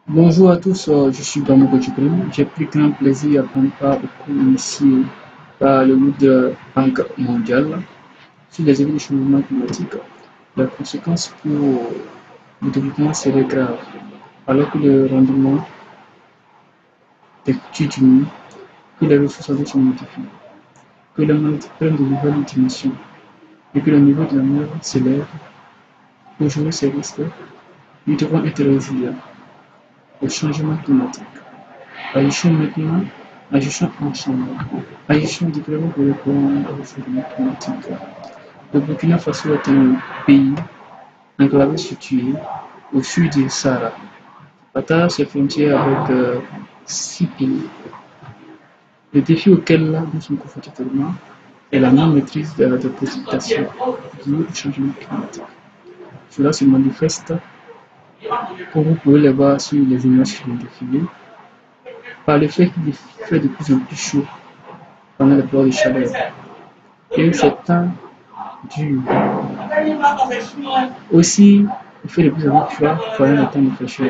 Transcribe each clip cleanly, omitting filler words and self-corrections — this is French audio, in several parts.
Bonjour à tous, je suis Bamako Djibril. J'ai pris grand plaisir à prendre part au cours initié par le World Bank mondial sur les effets du changement climatique. La conséquence pour le développement serait grave, alors que le rendement des cultures diminue, que les ressources en eau sont modifiées, que les maladies prennent de nouvelles dimensions et que le niveau de la mer s'élève. Pour jouer ces risques, nous devons être résilients au changement climatique. Agissons maintenant, agissons ensemble, agissons différemment pour répondre au changement climatique. Le Burkina Faso est un pays enclavé situé au sud du Sahara. Partage ses frontières avec 6 pays. Le défi auquel nous sommes confrontés actuellement est la non-maîtrise des précipitations liées au changement climatique. Cela se manifeste, comme vous pouvez le voir sur les images qui vont défiler, par le fait qu'il fait de plus en plus chaud pendant les périodes de chaleur. Et ces temps durent. Aussi, il fait de plus en plus froid pendant les temps de fraîcheur.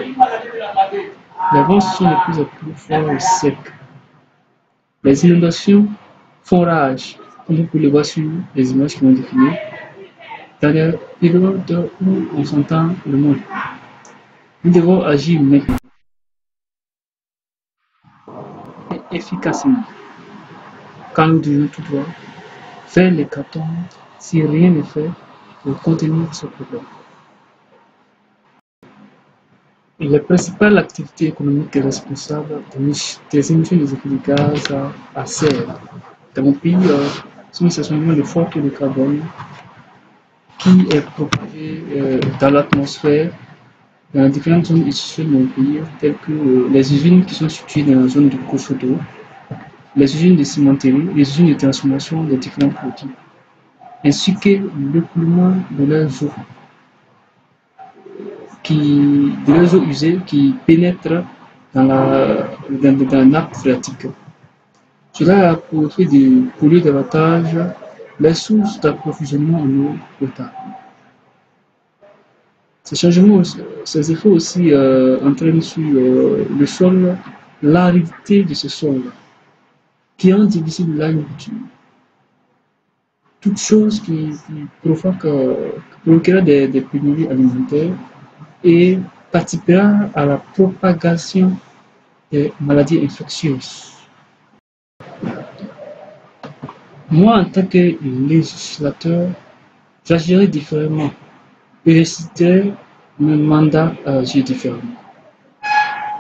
Les vents sont de plus en plus forts et secs. Les inondations font rage, comme vous pouvez le voir sur les images qui vont défiler, dans les périodes où on s'entend le moins. Nous devons agir maintenant et efficacement, quand nous devons tout droit faire l'hécatombe si rien n'est fait pour contenir ce problème. Les principales activités économiques responsables des émissions des effets de gaz à serre dans mon pays sont essentiellement le fort taux de carbone qui est propagé dans l'atmosphère dans différentes zones issues de mon pays, telles que les usines qui sont situées dans la zone de Kosoto, les usines de cimenterie, les usines de transformation des différents produits, ainsi que l'écoulement de leurs eaux de leurs eaux usées qui pénètrent dans la nappe phréatique. Cela a pour effet de polluer davantage les sources d'approvisionnement en eau potable. Ces changements, ces effets aussi entraînent sur le sol l'aridité de ce sol qui rend difficile l'agriculture. Toute chose qui provoquera des pénuries alimentaires et participera à la propagation des maladies infectieuses. Moi, en tant que législateur, j'agirai différemment et je mon mandat à agir différemment.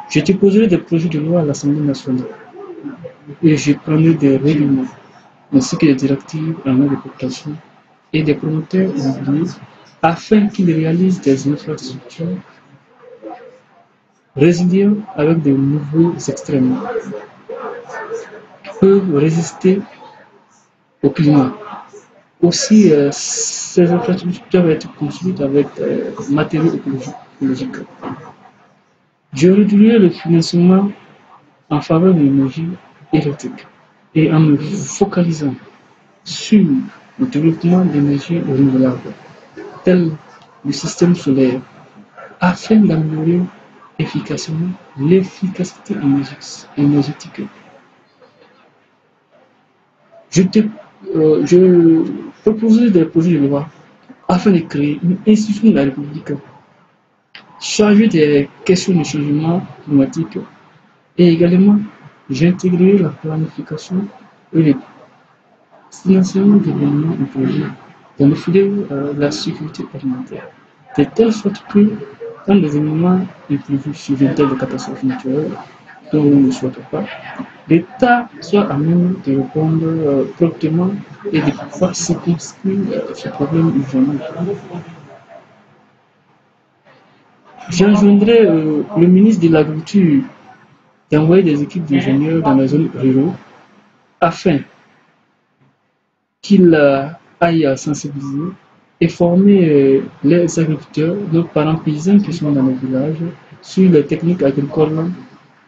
Je déposerai des projets de loi à l'Assemblée nationale et je prendrai des règlements ainsi que des directives en main des populations et des promoteurs immobiliers afin qu'ils réalisent des infrastructures résilientes avec de nouveaux extrêmes qui peuvent résister au climat. Aussi, ces infrastructures doivent être construites avec matériaux écologiques. Je réduirai le financement en faveur de l'énergie électrique et en me focalisant sur le développement d'énergies renouvelables, tel le système solaire, afin d'améliorer efficacement l'efficacité énergétique. Je proposerai des projets de loi afin de créer une institution de la République chargée des questions de changement climatique et également j'intégrerai la planification et le financement d'événements imposés dans le filet de la sécurité alimentaire, de telle sorte que quand des événements imprévus surviennent tels de catastrophes naturelles dont on ne souhaite pas, l'État soit à même de répondre promptement et de pouvoir circonscrire ce problème urgemment. J'enjoindrai le ministre de l'Agriculture d'envoyer des équipes d'ingénieurs dans les zones rurales afin qu'ils aillent sensibiliser et former les agriculteurs, nos parents paysans qui sont dans les villages, sur les techniques agricoles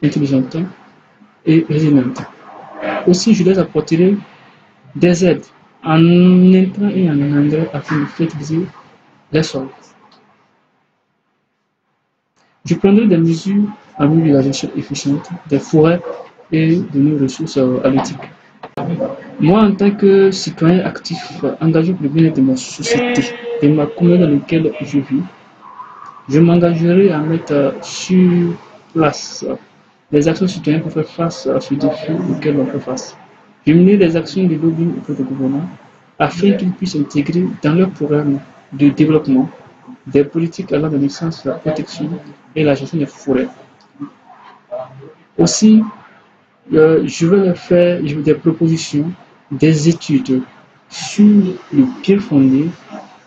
intelligentes et résilientes. Aussi, je leur apporterai des aides en intrants et en engrais afin de fertiliser les sols. Je prendrai des mesures en vue de la gestion efficiente des forêts et de nos ressources halieutiques. Moi, en tant que citoyen actif, engagé pour le bien-être de ma société, de ma commune dans laquelle je vis, je m'engagerai à mettre sur place des actions citoyennes pour faire face à ce défi auquel on fait face. Je mènerai des actions de lobbying auprès des gouvernements afin qu'ils puissent intégrer dans leur programme de développement des politiques allant dans le sens de la protection et la gestion des forêts. Aussi, je vais leur faire des propositions, des études sur le bien fondé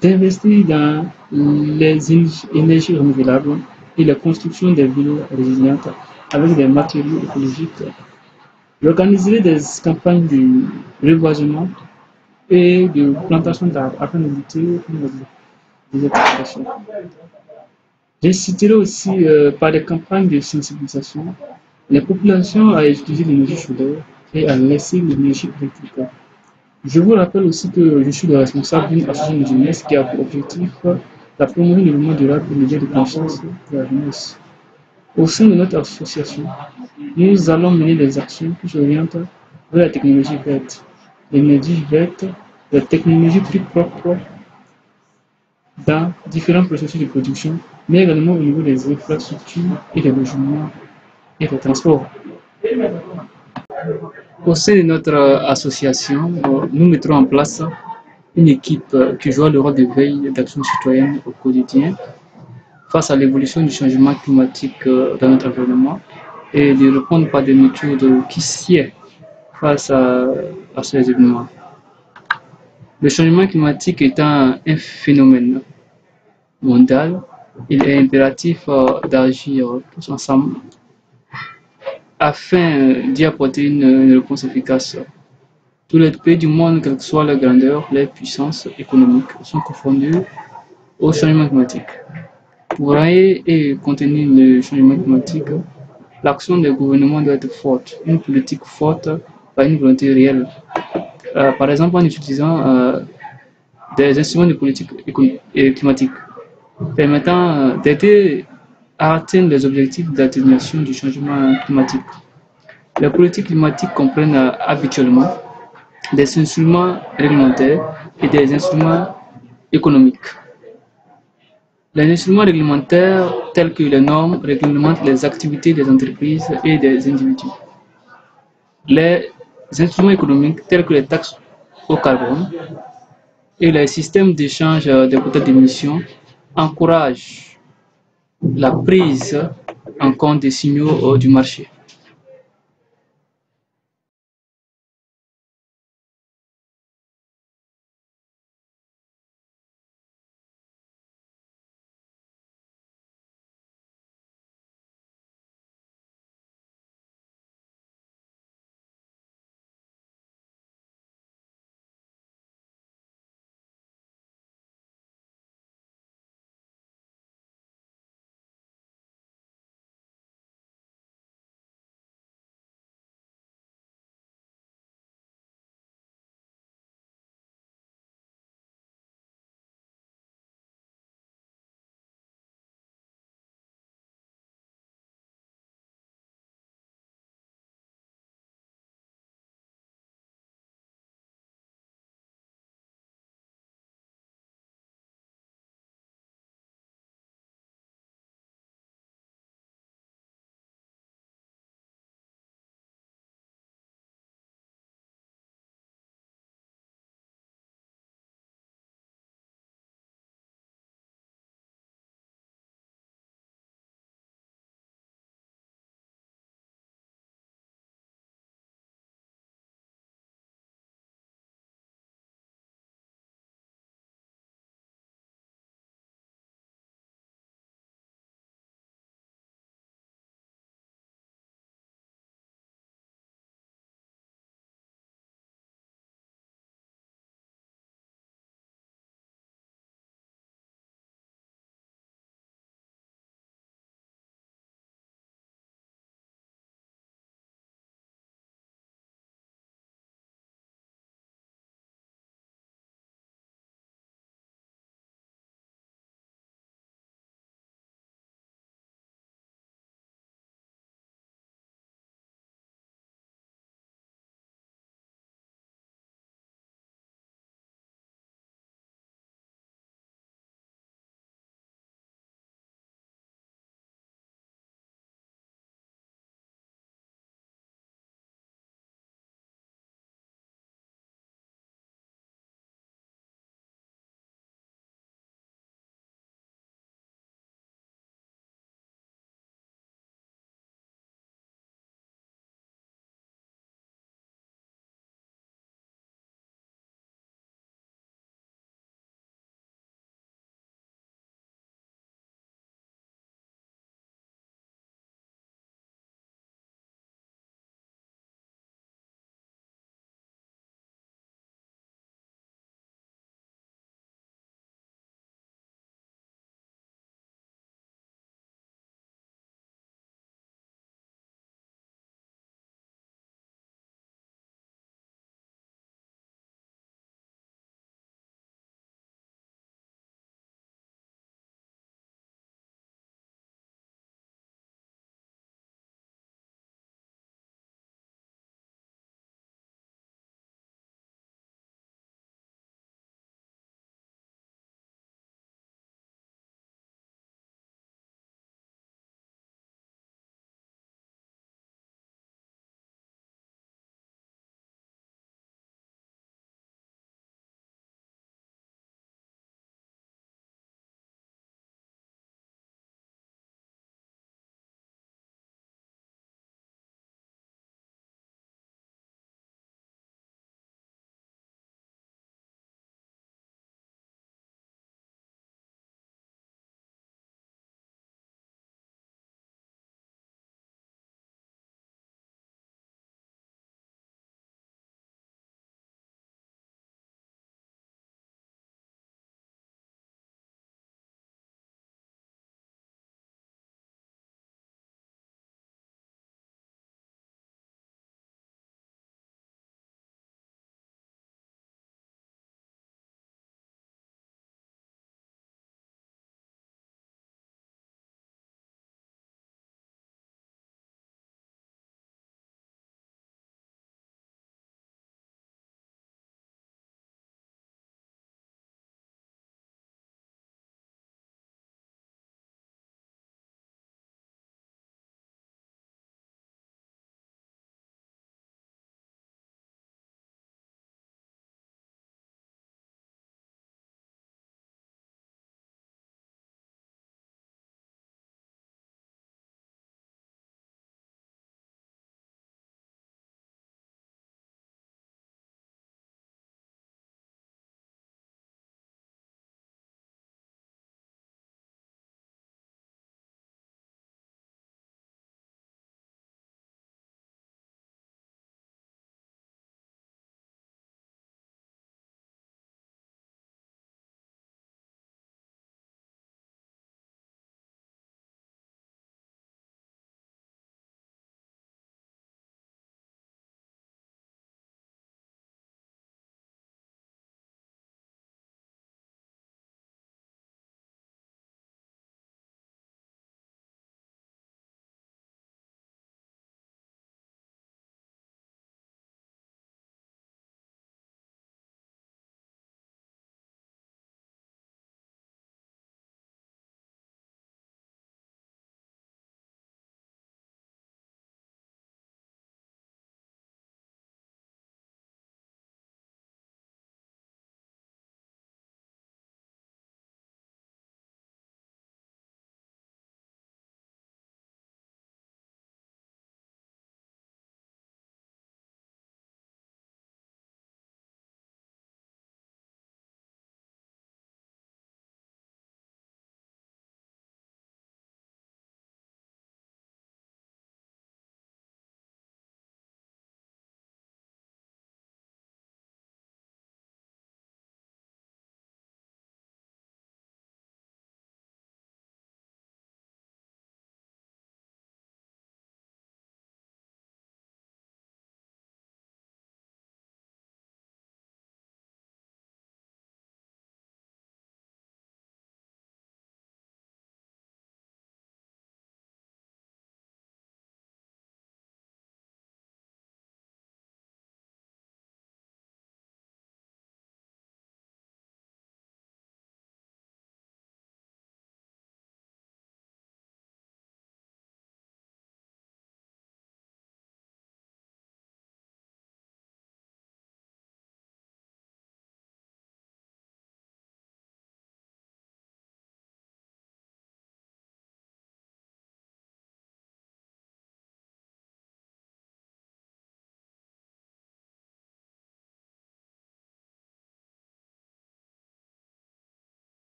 d'investir dans les énergies renouvelables et la construction des villes résilientes avec des matériaux écologiques. J'organiserai des campagnes de reboisement et de plantation d'arbres afin de lutter contre les désertifications. J'inciterai aussi par des campagnes de sensibilisation les populations à utiliser l'énergie solaire et à laisser l'énergie électrique. Je vous rappelle aussi que je suis le responsable d'une association de jeunesse qui a pour objectif la promotion du développement durable et l'éveil de conscience de la jeunesse. Au sein de notre association, nous allons mener des actions qui s'orientent vers la technologie verte, l'énergie verte, la technologie plus propre dans différents processus de production, mais également au niveau des infrastructures et des logements et des transports. Au sein de notre association, nous mettrons en place une équipe qui jouera le rôle de veille d'action citoyenne au quotidien face à l'évolution du changement climatique dans notre environnement et de répondre par des méthodes qui sied face à ces événements. Le changement climatique étant un phénomène mondial, il est impératif d'agir tous ensemble afin d'y apporter une réponse efficace. Tous les pays du monde, quelle que soit leur grandeur, les puissances économiques, sont confondus au changement climatique. Pour rayer et contenir le changement climatique, l'action des gouvernements doit être forte, une politique forte par une volonté réelle. Par exemple, en utilisant des instruments de politique climatique permettant d'aider à atteindre les objectifs d'atténuation du changement climatique. Les politiques climatiques comprennent habituellement des instruments réglementaires et des instruments économiques. Les instruments réglementaires tels que les normes réglementent les activités des entreprises et des individus. Les instruments économiques tels que les taxes au carbone et les systèmes d'échange des quotas d'émissions encouragent la prise en compte des signaux du marché.